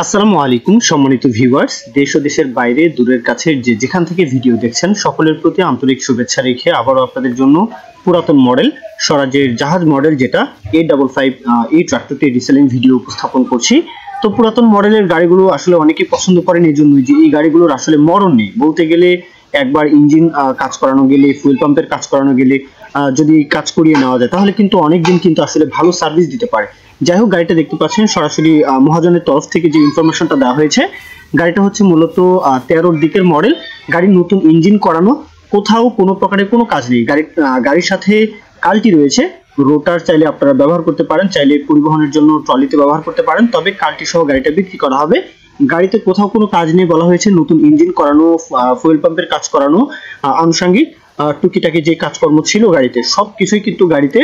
আসসালামু আলাইকুম সম্মানিত ভিউয়ার্স, দেশ ও দেশের বাইরে দূরের কাছে যে যেখান থেকে ভিডিও দেখছেন সকলের প্রতি আন্তরিক শুভেচ্ছা রেখে আবারও আপনাদের জন্য পুরাতন মডেল স্বরাজের জাহাজ মডেল যেটা 855 এই ট্রাক্টরটি রিসেলিং ভিডিও উপস্থাপন করছি। তো পুরাতন মডেলের গাড়িগুলো আসলে অনেকেই পছন্দ করেন এই জন্যই যে এই গাড়িগুলোর আসলে মরণ নেই বলতে গেলে। একবার ইঞ্জিন কাজ করানো গেলে, ফুয়েল পাম্পের কাজ করানো গেলে যদি কাজ করিয়ে নেওয়া যায় তাহলে কিন্তু অনেকদিন কিন্তু আসলে ভালো সার্ভিস দিতে পারে। যাই হোক, গাড়িটা দেখতে পাচ্ছেন সরাসরি মহাজনের তরফ থেকে যে ইনফরমেশনটা দেওয়া হয়েছে, গাড়িটা হচ্ছে মূলত 13-র দিকের মডেল। গাড়ির নতুন ইঞ্জিন করানো, কোথাও কোনো প্রকারের কোনো কাজ নেই। গাড়ির সাথে কালটি রয়েছে, রোটার চাইলে আপনারা ব্যবহার করতে পারেন, চাইলে পরিবহনের জন্য ট্রলিতে ব্যবহার করতে পারেন, তবে কালটি সহ গাড়িটা বিক্রি করা হবে। গাড়িতে কোথাও কোনো কাজ নেই বলা হয়েছে, নতুন ইঞ্জিন করানো, ফুয়েল পাম্পের কাজ করানো, আনুষঙ্গিক টুকিটাকি যে কাজকর্ম ছিল গাড়িতে সবকিছুই কিন্তু গাড়িতে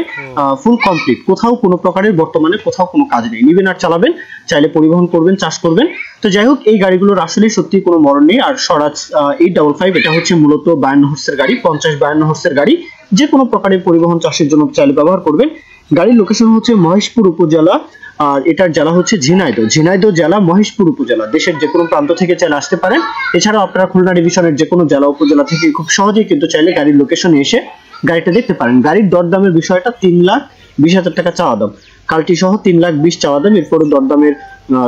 ফুল কমপ্লিট। কোথাও কোনো প্রকারের বর্তমানে কোথাও কোনো কাজ নেই, নিবেন আর চালাবেন, চাইলে পরিবহন করবেন, চাষ করবেন। তো যাই হোক, এই গাড়িগুলোর আসলে সত্যি কোনো মরণ নেই। আর স্বরাজ 855 এটা হচ্ছে মূলত 52 হর্সের গাড়ি, 50-52 হর্সের গাড়ি, যে কোনো প্রকারের পরিবহন চাষের জন্য চাইলে ব্যবহার করবেন। গাড়ির লোকেশন হচ্ছে মহেশপুর উপজেলা, আর এটার জেলা হচ্ছে ঝিনাইদহ জেলা, মহেশপুর উপজেলা। দেশের যে কোনো প্রান্ত থেকে চাইলে আসতে পারেন। এছাড়াও আপনারা খুলনা ডিভিশনের যে কোনো জেলা উপজেলা থেকে খুব সহজেই কিন্তু চাইলে গাড়ির লোকেশনে এসে গাড়িটা দেখতে পারেন। গাড়ির দরদামের বিষয়টা 3,20,000 টাকা চাওয়া দাম, কালটি সহ 3,20,000 চাওয়া দাম। এরপরে দরদামের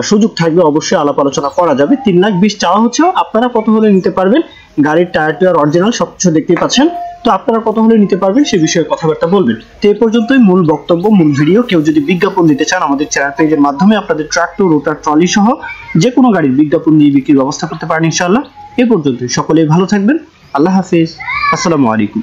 সুযোগ থাকবে, অবশ্যই আলাপ আলোচনা করা যাবে। 3,20,000 চাওয়া হচ্ছে, আপনারা কত হলে নিতে পারবেন? গাড়ির টায়ার অরিজিনাল সবকিছু দেখতেই পাচ্ছেন। তো আপনারা কত হলে নিতে পারবেন সে বিষয়ে কথাবার্তা বলবেন। তো এই পর্যন্তই মূল বক্তব্য, মূল ভিডিও। কেউ যদি বিজ্ঞাপন দিতে চান আমাদের চ্যানেল পেজের মাধ্যমে আপনাদের ট্রাক্টর, রোটার, ট্রলি সহ যে কোনো গাড়ির বিজ্ঞাপন দিয়ে বিক্রির ব্যবস্থা করতে পারেন ইনশাআল্লাহ। এই পর্যন্তই, সকলেই ভালো থাকবেন। আল্লাহ হাফেজ, আসসালামু আলাইকুম।